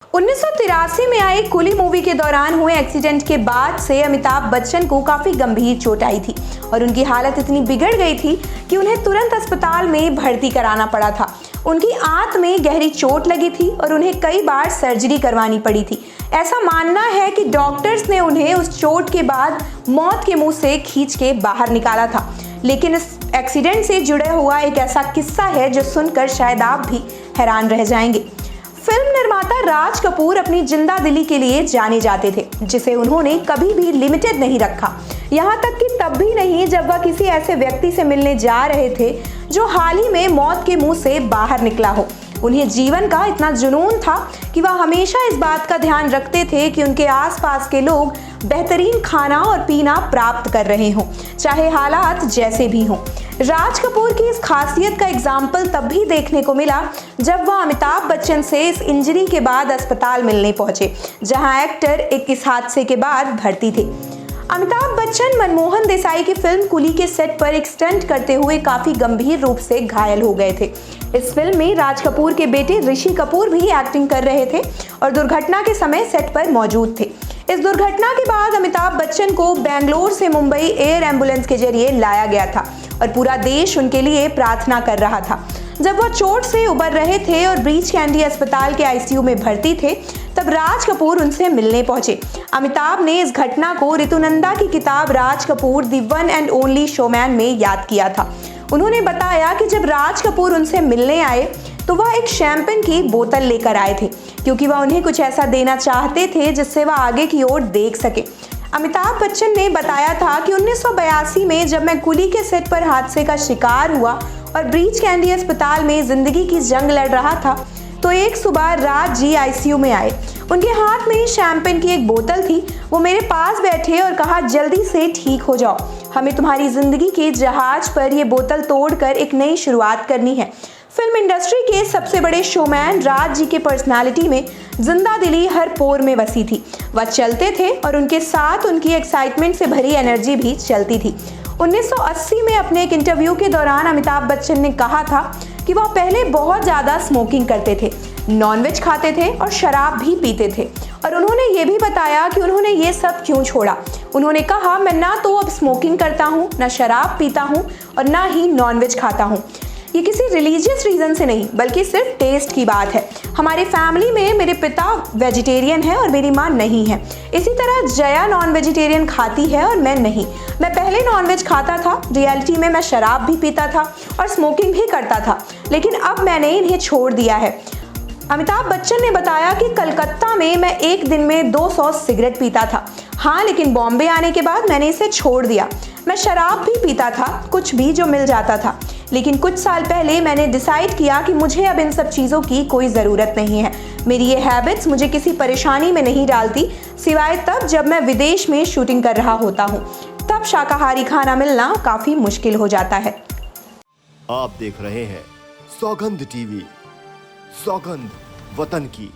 1983 में आई कुली मूवी के दौरान हुए एक्सीडेंट के बाद से अमिताभ बच्चन को काफी गंभीर चोट आई थी और उनकी हालत इतनी बिगड़ गई थी कि उन्हें तुरंत अस्पताल में भर्ती कराना पड़ा था। उनकी आंत में गहरी चोट लगी थी और उन्हें कई बार सर्जरी करवानी पड़ी थी। ऐसा मानना है कि डॉक्टर्स ने उन्हें उस चोट के बाद मौत के मुंह से खींच के बाहर निकाला था। लेकिन इस एक्सीडेंट से जुड़ा हुआ एक ऐसा किस्सा है जो सुनकर शायद आप भी हैरान रह जाएंगे। फिल्म निर्माता राज कपूर अपनी जिंदा दिली के लिए जाने जाते थे, जिसे उन्होंने कभी भी लिमिटेड नहीं रखा। यहाँ तक कि तब भी नहीं जब वह किसी ऐसे व्यक्ति से मिलने जा रहे थे जो हाल ही में मौत के मुंह से बाहर निकला हो। उन्हें जीवन का इतना जुनून था कि वह हमेशा इस बात का ध्यान रखते थे कि उनके आसपास के लोग बेहतरीन खाना और पीना प्राप्त कर रहे हों, चाहे हालात जैसे भी हों। राज कपूर की इस खासियत का एग्जाम्पल तब भी देखने को मिला जब वह अमिताभ बच्चन से इस इंजरी के बाद अस्पताल मिलने पहुंचे, जहां एक्टर इस हादसे के बाद भर्ती थे। अमिताभ बच्चन मनमोहन देसाई की फिल्म कुली के सेट पर एक स्टंट करते हुए काफी गंभीर रूप से घायल हो गए थे। इस फिल्म में राज कपूर के बेटे ऋषि कपूर भी एक्टिंग कर रहे थे और दुर्घटना के समय सेट पर मौजूद थे। इस दुर्घटना के बाद अमिताभ बच्चन को बेंगलोर से मुंबई एयर एम्बुलेंस के जरिए लाया गया था और पूरा देश उनके लिए प्रार्थना कर रहा था। जब वह चोट से उबर रहे थे और ब्रीच कैंडी अस्पताल के आईसीयू में भर्ती थे, तब राज कपूर उनसे मिलने पहुंचे। अमिताभ ने इस घटना को ऋतुनंदा की किताब राज कपूर दी वन एंड ओनली शोमैन में याद किया था। उन्होंने बताया कि जब राज कपूर उनसे मिलने आए तो वह एक शैंपेन की बोतल लेकर आए थे, क्योंकि वह उन्हें कुछ ऐसा देना चाहते थे जिससे वह आगे की ओर देख सके। अमिताभ बच्चन ने बताया था कि 1982 में जब मैं कुली के सेट पर हादसे का शिकार हुआ और ब्रीच कैंडी अस्पताल में जिंदगी की जंग लड़ रहा था, तो एक सुबह राज जी आईसीयू में आए। उनके हाथ में शैंपेन की एक बोतल थी। वो मेरे पास बैठे और कहा, जल्दी से ठीक हो जाओ, हमें तुम्हारी जिंदगी के जहाज पर यह बोतल तोड़कर एक नई शुरुआत करनी है। फिल्म इंडस्ट्री के सबसे बड़े शोमैन राज जी के पर्सनालिटी में जिंदा दिली हर पोर में बसी थी। वह चलते थे और उनके साथ उनकी एक्साइटमेंट से भरी एनर्जी भी चलती थी। 1980 में अपने एक इंटरव्यू के दौरान अमिताभ बच्चन ने कहा था कि वह पहले बहुत ज़्यादा स्मोकिंग करते थे, नॉनवेज खाते थे और शराब भी पीते थे। और उन्होंने ये भी बताया कि उन्होंने ये सब क्यों छोड़ा। उन्होंने कहा, मैं ना तो अब स्मोकिंग करता हूँ, ना शराब पीता हूँ और ना ही नॉनवेज खाता हूँ। ये किसी रिलीजियस रीज़न से नहीं, बल्कि सिर्फ टेस्ट की बात है। हमारी फैमिली में मेरे पिता वेजिटेरियन है और मेरी माँ नहीं है। इसी तरह जया नॉन वेजिटेरियन खाती है और मैं नहीं। मैं पहले नॉनवेज खाता था, रियलिटी में मैं शराब भी पीता था और स्मोकिंग भी करता था, लेकिन अब मैंने इन्हें छोड़ दिया है। अमिताभ बच्चन ने बताया कि कलकत्ता में मैं एक दिन में 200 सिगरेट पीता था। हाँ, लेकिन बॉम्बे आने के बाद मैंने इसे छोड़ दिया। मैं शराब भी पीता था, कुछ भी जो मिल जाता था, लेकिन कुछ साल पहले मैंने डिसाइड किया कि मुझे अब इन सब चीज़ों की कोई ज़रूरत नहीं है। मेरी ये हैबिट्स मुझे किसी परेशानी में नहीं डालती, सिवाय तब जब मैं विदेश में शूटिंग कर रहा होता हूँ। तब शाकाहारी खाना मिलना काफ़ी मुश्किल हो जाता है। आप देख रहे हैं सौगंध टीवी, सौगंध वतन की।